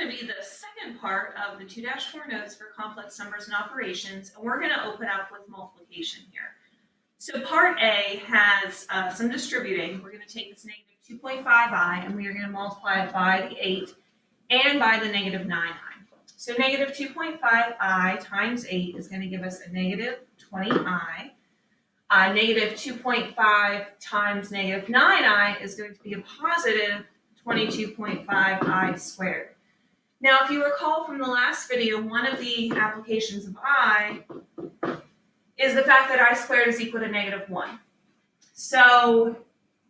going to be the second part of the 2-4 notes for complex numbers and operations, and we're going to open up with multiplication here. So part A has some distributing. We're going to take this negative 2.5i, and we are going to multiply it by the 8 and by the negative 9i. So negative 2.5i times 8 is going to give us a negative 20i. Negative 2.5 times negative 9i is going to be a positive 22.5i squared. Now, if you recall from the last video, one of the applications of I is the fact that I squared is equal to negative 1. So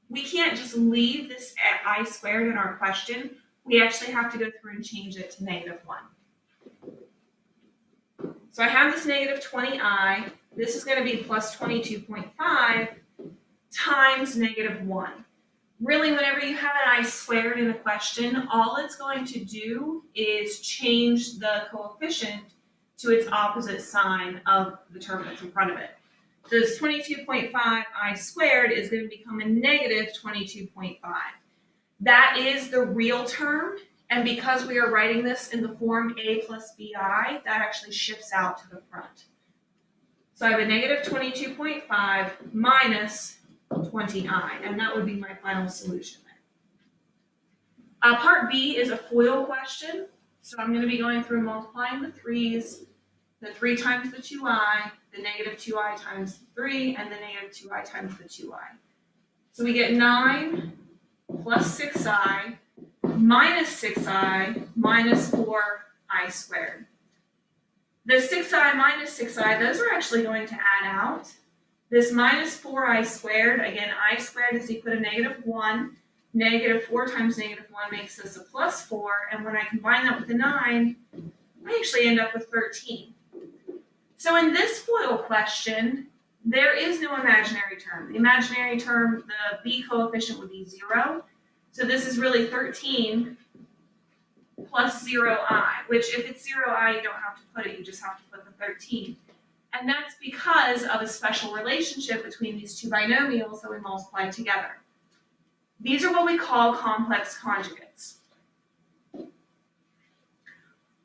we can't just leave this at I squared in our question. We actually have to go through and change it to negative 1. So I have this negative 20i. This is going to be plus 22.5 times negative 1. Really, whenever you have an I squared in a question, all it's going to do is change the coefficient to its opposite sign of the term that's in front of it. So this 22.5 I squared is going to become a negative 22.5. That is the real term, and because we are writing this in the form a plus bi, that actually shifts out to the front. So I have a negative 22.5 minus 20i, and that would be my final solution there. Part B is a FOIL question, so I'm going to be going through multiplying the 3's, the 3 times the 2i, the negative 2i times the 3, and the negative 2i times the 2i. So we get 9 plus 6i minus 6i minus 4i squared. The 6i minus 6i, those are actually going to add out. This minus 4i squared, again, I squared is equal to negative 1. Negative 4 times negative 1 makes this a plus 4. And when I combine that with the 9, I actually end up with 13. So in this FOIL question, there is no imaginary term. The imaginary term, the b coefficient would be 0. So this is really 13 plus 0i, which if it's 0i, you don't have to put it, you just have to put the 13. And that's because of a special relationship between these two binomials that we multiply together. These are what we call complex conjugates.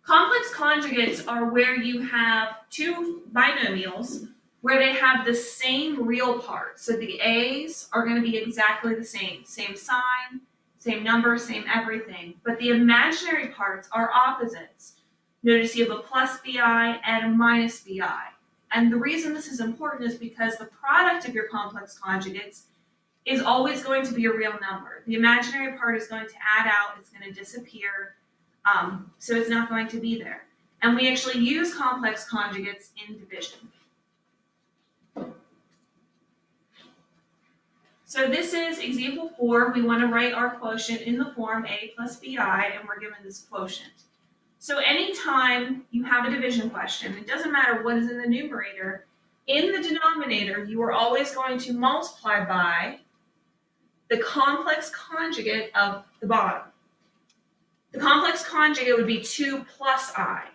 Complex conjugates are where you have two binomials where they have the same real part. So the a's are going to be exactly the same sign, same number, same everything. But the imaginary parts are opposites. Notice you have a plus bi and a minus bi. And the reason this is important is because the product of your complex conjugates is always going to be a real number. The imaginary part is going to add out, it's going to disappear, so it's not going to be there. And we actually use complex conjugates in division. So this is example 4. We want to write our quotient in the form a plus bi, and we're given this quotient. So anytime you have a division question, it doesn't matter what is in the numerator, in the denominator, you are always going to multiply by the complex conjugate of the bottom. The complex conjugate would be 2 plus I.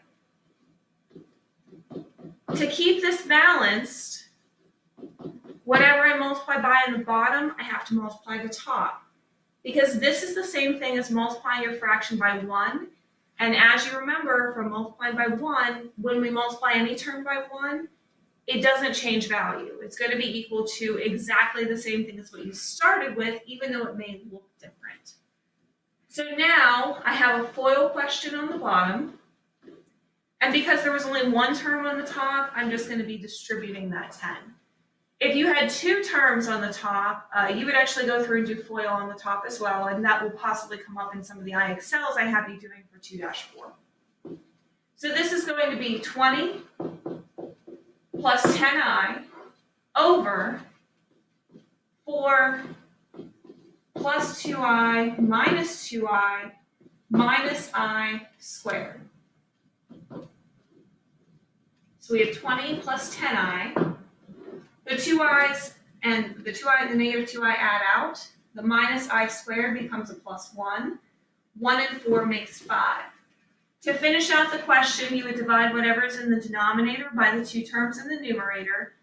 To keep this balanced, whatever I multiply by in the bottom, I have to multiply the top. Because this is the same thing as multiplying your fraction by 1. And as you remember, from multiplying by 1, when we multiply any term by 1, it doesn't change value. It's going to be equal to exactly the same thing as what you started with, even though it may look different. So now I have a FOIL question on the bottom. And because there was only one term on the top, I'm just going to be distributing that 10. If you had 2 terms on the top, you would actually go through and do FOIL on the top as well, and that will possibly come up in some of the IXLs I have you doing for 2-4. So this is going to be 20 plus 10i over 4 plus 2i minus 2i minus I squared. So we have 20 plus 10i. The 2i's and the 2i and the negative 2i add out. The minus I squared becomes a plus 1. 1 and 4 makes 5. To finish out the question, you would divide whatever is in the denominator by the 2 terms in the numerator.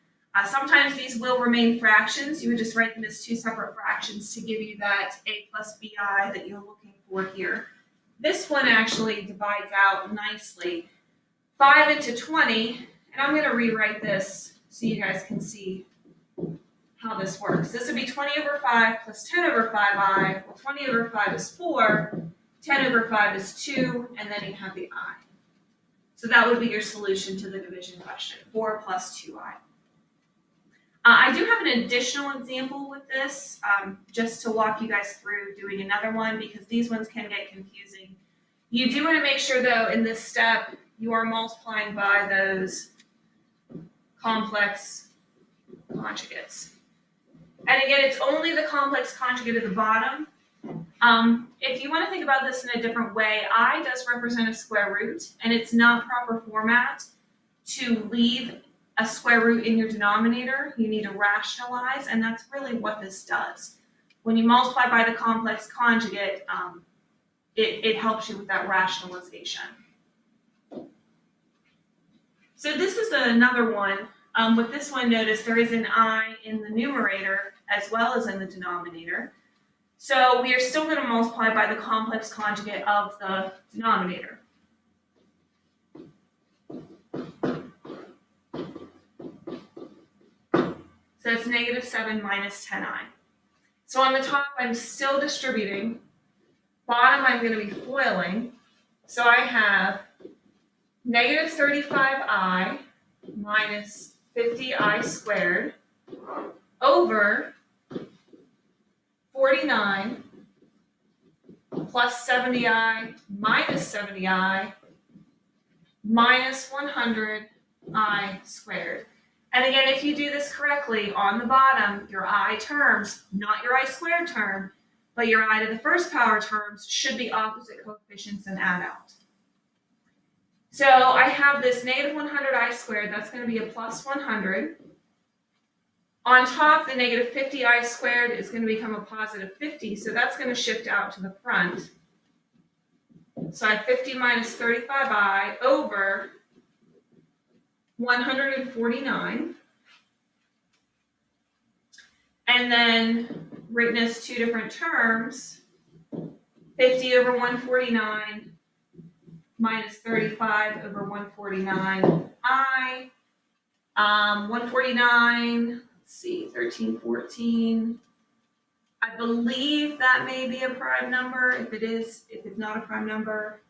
Sometimes these will remain fractions. You would just write them as 2 separate fractions to give you that a plus bi that you're looking for here. This one actually divides out nicely. 5 into 20, and I'm going to rewrite this so you guys can see how this works. This would be 20 over 5 plus 10 over 5i. Well, 20 over 5 is 4, 10 over 5 is 2, and then you have the I. So that would be your solution to the division question, 4 plus 2i. I do have an additional example with this, just to walk you guys through doing another one, because these ones can get confusing. You do want to make sure, though, in this step, you are multiplying by those complex conjugates. And again, it's only the complex conjugate at the bottom. If you want to think about this in a different way, I does represent a square root, and it's not proper format to leave a square root in your denominator. You need to rationalize, and that's really what this does. When you multiply by the complex conjugate, it helps you with that rationalization. So this is another one. With this one, notice there is an I in the numerator as well as in the denominator. So we are still going to multiply by the complex conjugate of the denominator. So it's negative 7 minus 10i. So on the top, I'm still distributing. Bottom, I'm going to be FOILing. So I have negative 35i minus 50i squared over 49 plus 70i minus 70i minus 100i squared. And again, if you do this correctly, on the bottom, your I terms, not your I squared term, but your I to the first power terms should be opposite coefficients and add out. So I have this negative 100i squared, that's going to be a plus 100. On top, the negative 50i squared is going to become a positive 50, so that's going to shift out to the front. So I have 50 minus 35i over 149. And then written as two different terms, 50 over 149 minus 35 over 149i. 149, let's see, 13, 14. I believe that may be a prime number. If it is, if it's not a prime number,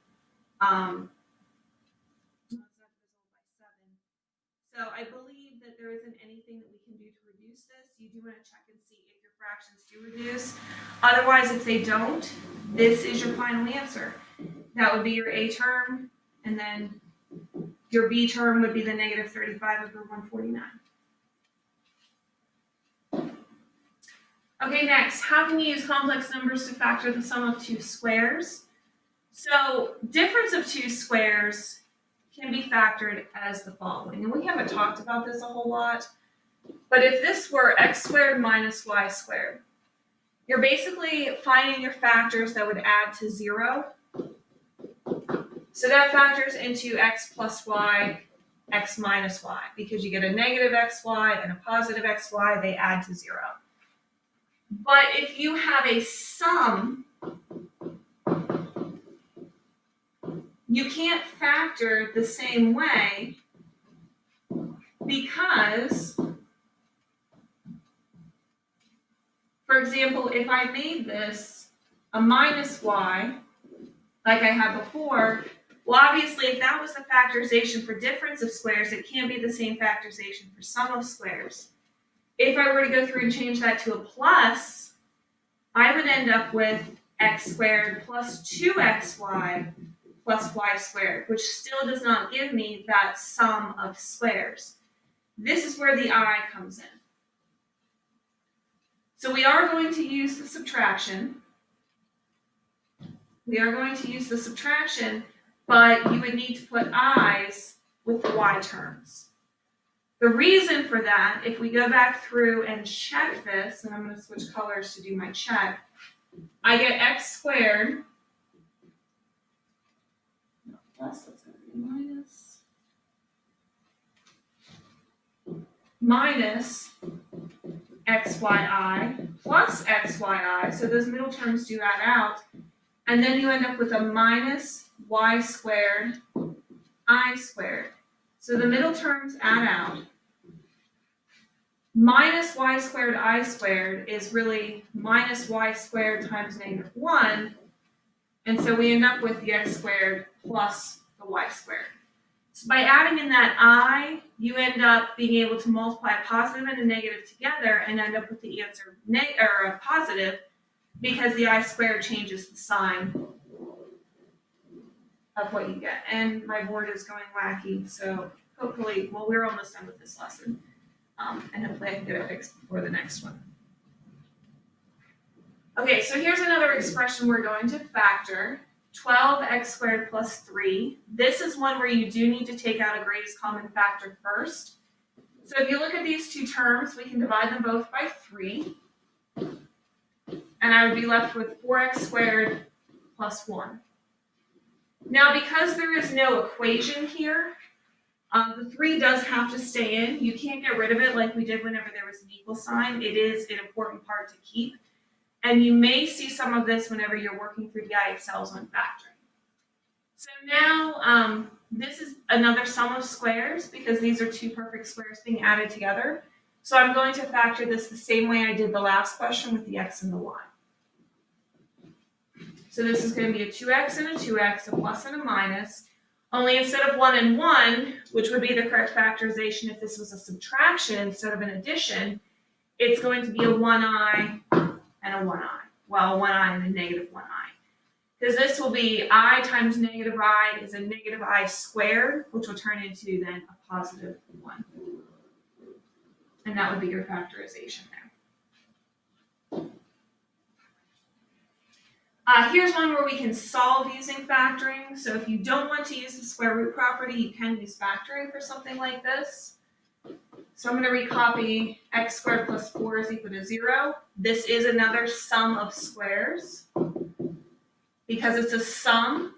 so I believe that there isn't anything that we can do to reduce this. You do want to check and see if your fractions do reduce. Otherwise, if they don't, this is your final answer. That would be your A term, and then your B term would be the negative 35 over 149. Okay, next, how can you use complex numbers to factor the sum of two squares? So difference of two squares can be factored as the following. And we haven't talked about this a whole lot, but if this were x squared minus y squared, you're basically finding your factors that would add to 0. So that factors into x plus y, x minus y, because you get a negative xy and a positive xy, they add to 0. But if you have a sum, you can't factor the same way because, for example, if I made this a minus y, like I had before, well, obviously, if that was the factorization for difference of squares, it can't be the same factorization for sum of squares. If I were to go through and change that to a plus, I would end up with x squared plus 2xy plus y squared, which still does not give me that sum of squares. This is where the I comes in. So we are going to use the subtraction. But you would need to put i's with the y terms. The reason for that, if we go back through and check this, and I'm going to switch colors to do my check, I get x squared, plus, that's going to be minus xyi plus xyi, so those middle terms do add out, And then you end up with a minus y squared I squared. So the middle terms add out. Minus y squared I squared is really minus y squared times negative 1. And so we end up with the x squared plus the y squared. So by adding in that I, you end up being able to multiply a positive and a negative together and end up with the answer a positive, because the I squared changes the sign of what you get. And my board is going wacky, so hopefully, well, we're almost done with this lesson. And hopefully I can get it fixed before the next one. Okay, so here's another expression we're going to factor. 12x squared plus 3. This is one where you do need to take out a greatest common factor first. So if you look at these two terms, we can divide them both by 3. And I would be left with 4x squared plus 1. Now, because there is no equation here, the 3 does have to stay in. You can't get rid of it like we did whenever there was an equal sign. It is an important part to keep. And you may see some of this whenever you're working through the IXLs on factoring. So now, this is another sum of squares because these are two perfect squares being added together. So I'm going to factor this the same way I did the last question with the x and the y. So this is going to be a 2x and a 2x, a plus and a minus. Only instead of 1 and 1, which would be the correct factorization if this was a subtraction instead of an addition, it's going to be a 1i and a 1i. Well, a 1i and a negative 1i. Because this will be I times negative I is a negative I squared, which will turn into then a positive 1. And that would be your factorization there. Here's one where we can solve using factoring. So if you don't want to use the square root property, you can use factoring for something like this. So I'm going to recopy x squared plus 4 is equal to 0. This is another sum of squares. Because it's a sum,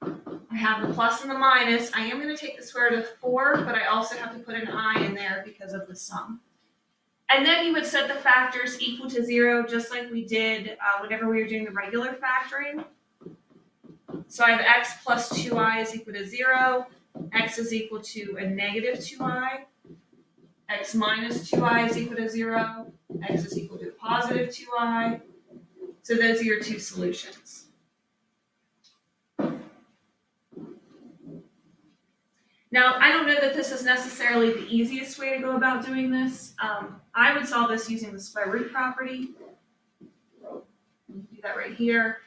I have the plus and the minus. I am going to take the square root of 4, but I also have to put an I in there because of the sum. And then you would set the factors equal to 0, just like we did whenever we were doing the regular factoring. So I have x plus 2i is equal to 0, x is equal to a negative 2i, x minus 2i is equal to 0, x is equal to a positive 2i. So those are your two solutions. Now, I don't know that this is necessarily the easiest way to go about doing this. I would solve this using the square root property. Do that right here.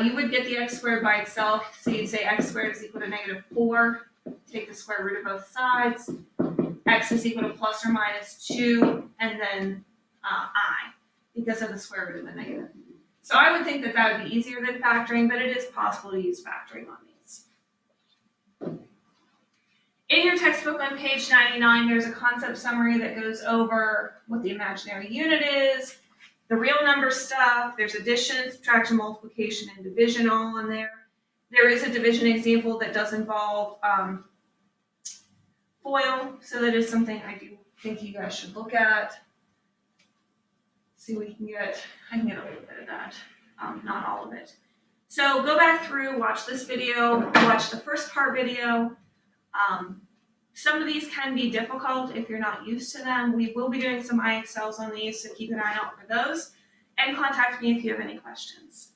You would get the x squared by itself. So you'd say x squared is equal to negative 4. Take the square root of both sides. X is equal to plus or minus 2, and then I, because of the square root of the negative. So I would think that that would be easier than factoring, but it is possible to use factoring on these. In your textbook on page 99, there's a concept summary that goes over what the imaginary unit is, the real number stuff. There's addition, subtraction, multiplication, and division all in there. There is a division example that does involve FOIL, so that is something I do think you guys should look at. See what you can get. I can get a little bit of that, not all of it. So go back through, watch this video, watch the first part video. Some of these can be difficult if you're not used to them. We will be doing some IXLs on these, so keep an eye out for those. And contact me if you have any questions.